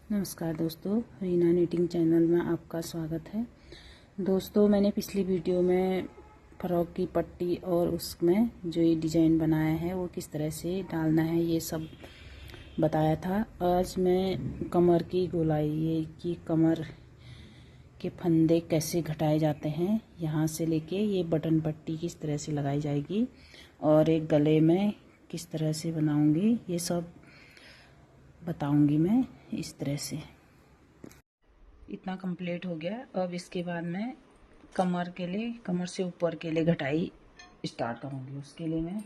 नमस्कार दोस्तों, Reena knitting channel में आपका स्वागत है। दोस्तों, मैंने पिछली वीडियो में फ्रॉक की पट्टी और उसमें जो ये डिज़ाइन बनाया है वो किस तरह से डालना है ये सब बताया था। आज मैं कमर की गोलाई, ये कि कमर के फंदे कैसे घटाए जाते हैं, यहाँ से लेके ये बटन पट्टी किस तरह से लगाई जाएगी और एक गले में किस तरह से बनाऊंगी, ये सब बताऊंगी मैं इस तरह से। इतना कंप्लीट हो गया। अब इसके बाद मैं कमर के लिए, कमर से ऊपर के लिए घटाई स्टार्ट करूंगी। उसके लिए मैं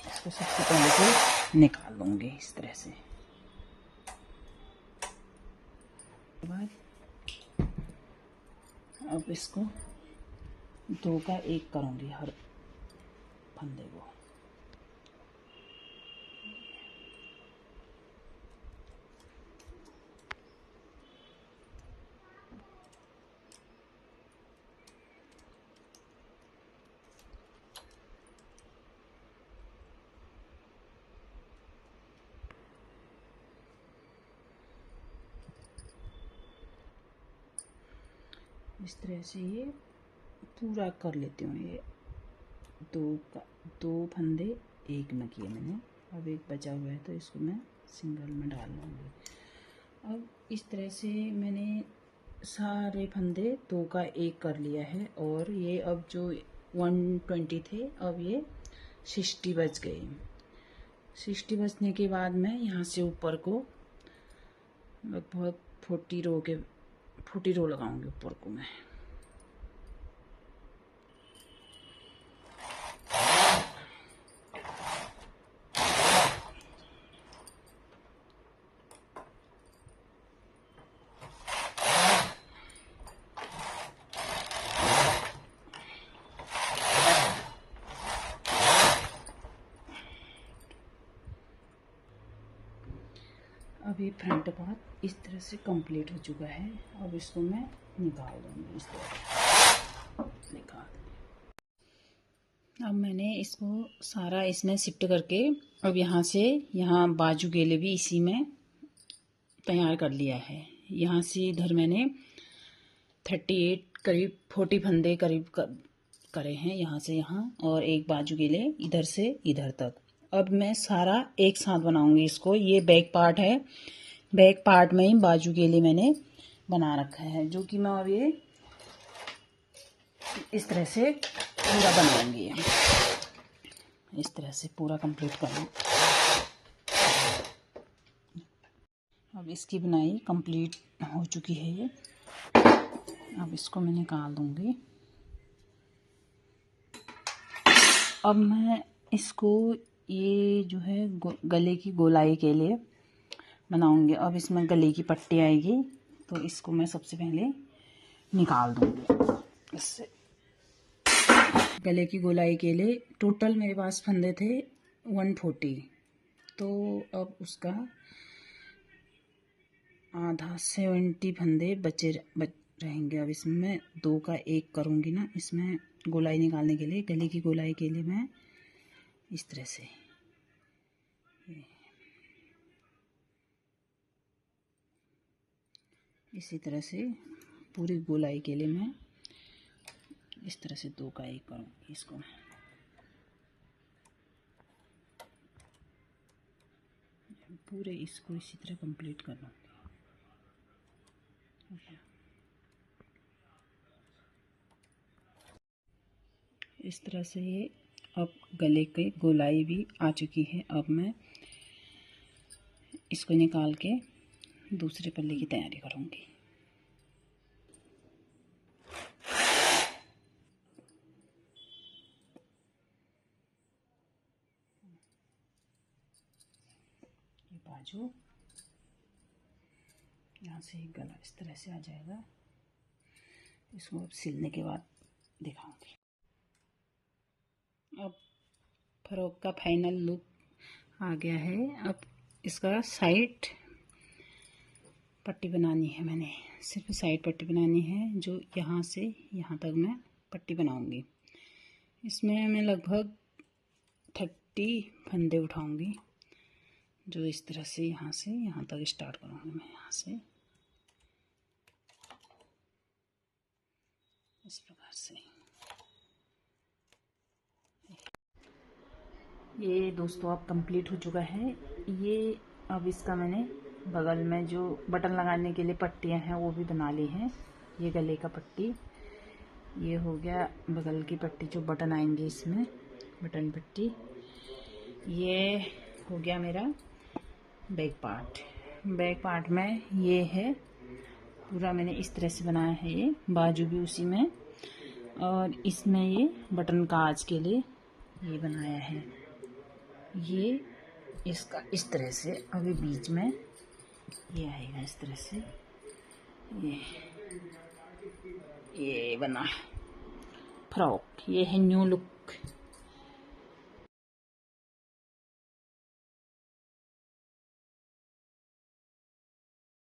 इसको सबसे पहले से निकाल लूंगी इस तरह से। बाद अब इसको 2 का 1 करूंगी हर फंदे को। इस तरह से ये पूरा कर लेती हूँ। ये 2 फंदे 1 में किए मैंने। अब एक बचा हुआ है तो इसको मैं सिंगल में डाल लूँगी। अब इस तरह से मैंने सारे फंदे 2 का 1 कर लिया है और ये अब जो 120 थे, अब ये 60 बच गए। 60 बचने के बाद मैं यहाँ से ऊपर को लगभग 40 रो लगाऊंगी ऊपर को मैं। अब ये फ्रंट पार्ट इस तरह से कंप्लीट हो चुका है। अब इसको मैं निकाल दूँगी इस तरह निकाल। अब मैंने इसको सारा इसमें शिफ्ट करके अब यहाँ से यहाँ बाजू के लिए भी इसी में तैयार कर लिया है। यहाँ से इधर मैंने 38 करीब 40 फंदे करीब करे हैं यहाँ से यहाँ, और एक बाजू के लिए इधर से इधर तक। अब मैं सारा एक साथ बनाऊंगी इसको। ये बैक पार्ट है, बैक पार्ट में ही बाजू के लिए मैंने बना रखा है, जो कि मैं अब ये इस तरह से पूरा बनाऊंगी। इस तरह से पूरा कंप्लीट करूँ। अब इसकी बुनाई कंप्लीट हो चुकी है ये। अब इसको मैं निकाल दूंगी। अब मैं इसको ये जो है गले की गोलाई के लिए बनाऊंगी। अब इसमें गले की पट्टी आएगी तो इसको मैं सबसे पहले निकाल दूंगी इससे। गले की गोलाई के लिए टोटल मेरे पास फंदे थे 140, तो अब उसका आधा 70 फंदे बचे रहेंगे। अब इसमें मैं 2 का 1 करूँगी ना, इसमें गोलाई निकालने के लिए, गले की गोलाई के लिए मैं इस तरह से इसी तरह से पूरी गोलाई के लिए मैं इस तरह से 2 का 1 करूँगी। इसको पूरे इसको इसी तरह कंप्लीट कर लूँगी। इस तरह से ये अब गले की गोलाई भी आ चुकी है। अब मैं इसको निकाल के दूसरे पल्ले की तैयारी करूँगी। ये बाजू, यहाँ से एक गला इस तरह से आ जाएगा। इसको अब सिलने के बाद दिखाऊंगी। अब फ्रॉक का फाइनल लुक आ गया है। अब इसका साइड पट्टी बनानी है। मैंने सिर्फ साइड पट्टी बनानी है, जो यहाँ से यहाँ तक मैं पट्टी बनाऊंगी। इसमें मैं लगभग पट्टी फंदे उठाऊंगी, जो इस तरह से यहाँ से यहाँ तक स्टार्ट करूँगी मैं, यहाँ से इस प्रकार से। ये दोस्तों अब कंप्लीट हो चुका है। ये अब इसका मैंने बगल में जो बटन लगाने के लिए पट्टियाँ हैं वो भी बना ली हैं। ये गले का पट्टी, ये हो गया बगल की पट्टी जो बटन आएंगे इसमें, बटन पट्टी। ये हो गया मेरा बैक पार्ट। बैक पार्ट में ये है पूरा मैंने इस तरह से बनाया है, ये बाजू भी उसी में, और इसमें ये बटन काज के लिए ये बनाया है। ये इसका इस तरह से अभी बीच में ये आएगा इस तरह से, ये बना फ्रॉक। ये है न्यू लुक